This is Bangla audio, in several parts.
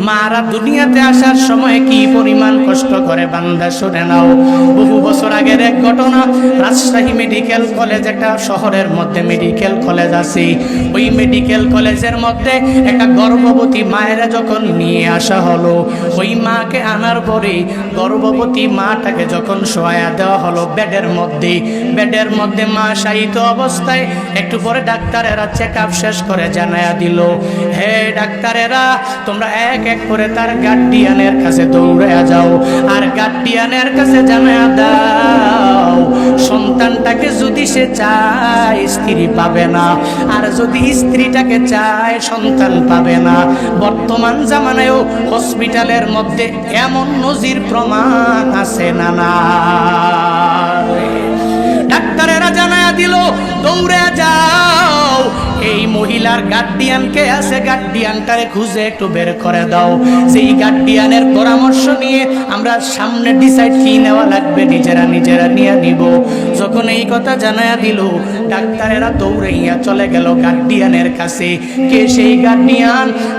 মারা দুনিয়াতে আসার সময় কি পরিমাণ কষ্ট করে বান্দা শুনে নাও। বহু বছর আগের এক ঘটনা, রাজশাহী মেডিকেল কলেজ, একটা শহরের মধ্যে মেডিকেল কলেজ আছে। ওই মেডিকেল কলেজের মধ্যে একটা গর্ভবতী মায়েরা যখন নিয়ে আসা হলো, ওই মাকে আনার পরে গর্ভবতী মাটাকে যখন শোয়া দেওয়া হলো বেডের মধ্যে মা শায়িত অবস্থায়, একটু পরে ডাক্তারেরা চেক আপ শেষ করে জানায়া দিল, হে ডাক্তারেরা তোমরা এক এক করে তার গার্ডিয়ানের কাছে দৌড়ে যাও, আর গার্ডিয়ানের কাছে জানায়া দাও সন্তানটাকে যদি সে চায় স্ত্রী পাবে না, আর যদি স্ত্রীটাকে চায় সন্তান পাবে না। বর্তমান জামানায়ও হসপিটালের মধ্যে এমন নজির প্রমাণ আছে না না। ডাক্তারেরা জানায়া দিল দৌড়ে যাও, এই মহিলার গার্ডিয়ানকে আছে গার্ডিয়ানটারে খুঁজে একটু বের করে দাও। সেই গার্ডিয়ানের পরামর্শ নিয়ে আমরা সামনে ডিসাইড কি নেওয়া লাগবে নিজেরা নিয়ে নিব। যখন এই কথা জানায়া দিল, ডাক্তারেরা দৌড়াইয়া চলে গেল গার্ডিয়ানের কাছে। কে সেই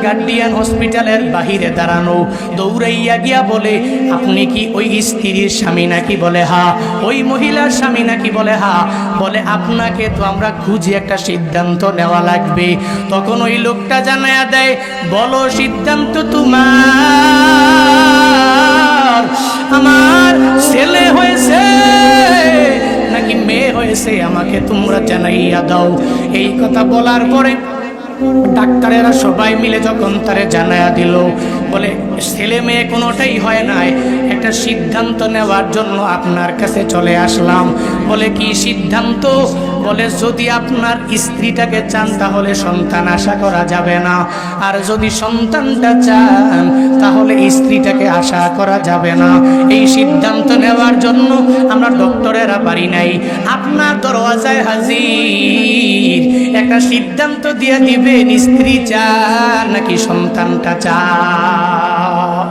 গার্ডিয়ান হসপিটালের বাহিরে দাঁড়ানো। দৌড়াইয়া গিয়া বলে, আপনি কি ওই স্ত্রীর স্বামী নাকি? বলে হ্যাঁ। ওই মহিলার স্বামী নাকি? বলে হ্যাঁ। বলে আপনাকে তো আমরা খুঁজি একটা সিদ্ধান্ত নেওয়া লাগবে। তখন ওই লোকটা জানায়া দেয়, বলো সিদ্ধান্ত তোমার, আমার ছেলে হয়েছে নাকি মেয়ে হয়েছে আমাকে তোমরা জানাইয়া দাও। এই কথা বলার পরে ডাক্তারেরা সবাই মিলে যখন তারে জানায়া দিল, বলে ছেলে মেয়ে কোনোটাই হয় নাই, একটা সিদ্ধান্ত নেওয়ার জন্য আপনার কাছে চলে আসলাম। বলে কি সিদ্ধান্ত? বলে যদি আপনার স্ত্রীটাকে চান তাহলে সন্তান আশা করা যাবে না, আর যদি সন্তানটা চান তাহলে স্ত্রীটাকে আশা করা যাবে না। এই সিদ্ধান্ত নেওয়ার জন্য আমরা ডক্টরেরা পারি নাই, আপনার দরওয়াজায় হাজির, একটা সিদ্ধান্ত দিয়ে দিবেন স্ত্রী চান নাকি সন্তানটা চান।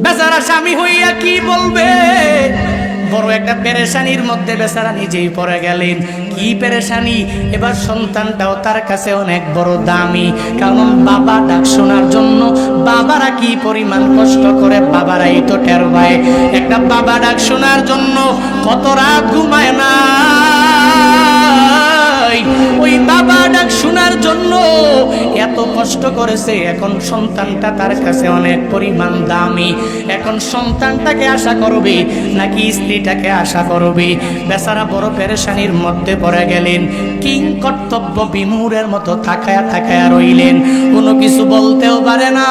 বেচারা স্বামী হইয়া কি বলবে? বড় একটা পেরেশানির মধ্যে বেচারা নিজেই পড়ে গেলেন। কি পেরেশানি! এবার সন্তানটাও তার কাছে অনেক বড় দামি, কারণ বাবা ডাক শোনার জন্য বাবারা কি পরিমাণ কষ্ট করে বাবারাই তো টের পায়। একটা বাবা ডাক শোনার জন্য কত রাত ঘুমায় না। ওই বাবা ডাক শোনার জন্য এত কষ্ট করেছে, এখন সন্তানটা তার কাছে অনেক পরিমাণ দামি। এখন সন্তানটাকে আশা করবে নাকি স্ত্রীটাকে আশা করবে? বেচারা বড় পেরেশানির মধ্যে পড়ে গেলেন। কিং কর্তব্য বিমূঢ়ের মতো তাকায়া রইলেন। কোনো কিছু বলতেও পারে না,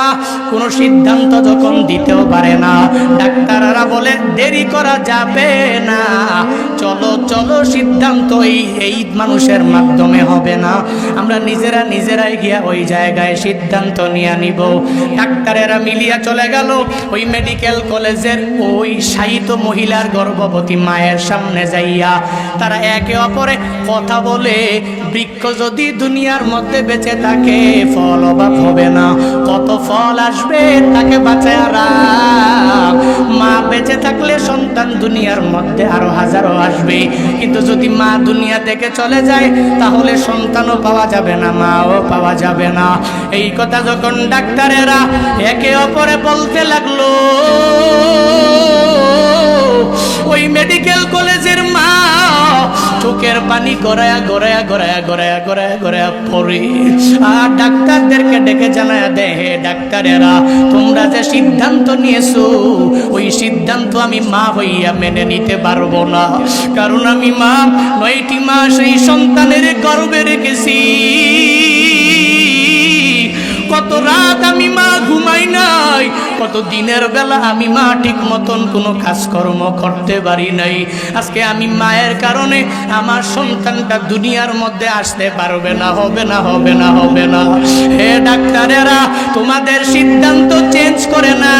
কোনো সিদ্ধান্ত যখন দিতেও পারে না। ডাক্তাররা বলে দেরি করা যাবে না, চলো চলো সিদ্ধান্ত এই মানুষের মাধ্যমে হবে না, আমরা নিজেরাই গিয়া ওই জায়গায় সিদ্ধান্ত নিয়ে নিব। ডাক্তারেরা মিলিয়া চলে গেল ওই মেডিকেল কলেজের ওই শায়িত মহিলার গর্ভবতী মায়ের সামনে যাইয়া তারা একে অপরে কথা বলে, বৃক্ষ যদি দুনিয়ার মধ্যে বেঁচে থাকে ফল অভাব হবে না, কত ফল আসবে তাকে বাঁচায় রাখ। মা বেঁচে থাকলে সন্তান দুনিয়ার মধ্যে আরো হাজারো আসবে, কিন্তু যদি মা দুনিয়া থেকে চলে যায় তাহলে সন্তানও পাওয়া যাবে না, মাও পাওয়া যাবে না। এই কথা যখন ডাক্তারেরা একে অপরে বলতে লাগলো, ওই মেডিকেল কলেজের মা চোখের পানি গড়ায়া পড়ে, আর ডাক্তারদেরকে ডেকে জানায়া দেয়, হে ডাক্তারেরা তোমরা যে সিদ্ধান্ত নিয়েছো ওই সিদ্ধান্ত আমি মা হইয়া মেনে নিতে পারবো না, কারণ আমি মা 9টি মাস এই সন্তানের গর্ভে রেখেছি। কত রাত আমি মা ঘুমাই নাই, কত দিনের বেলা আমি মা ঠিক মতন কোনো কাজকর্ম করতে পারি নাই। আজকে আমি মায়ের কারণে আমার সন্তানটা দুনিয়ার মধ্যে আসতে পারবে না, হবে না। হে ডাক্তারেরা তোমাদের সিদ্ধান্ত চেঞ্জ করে না,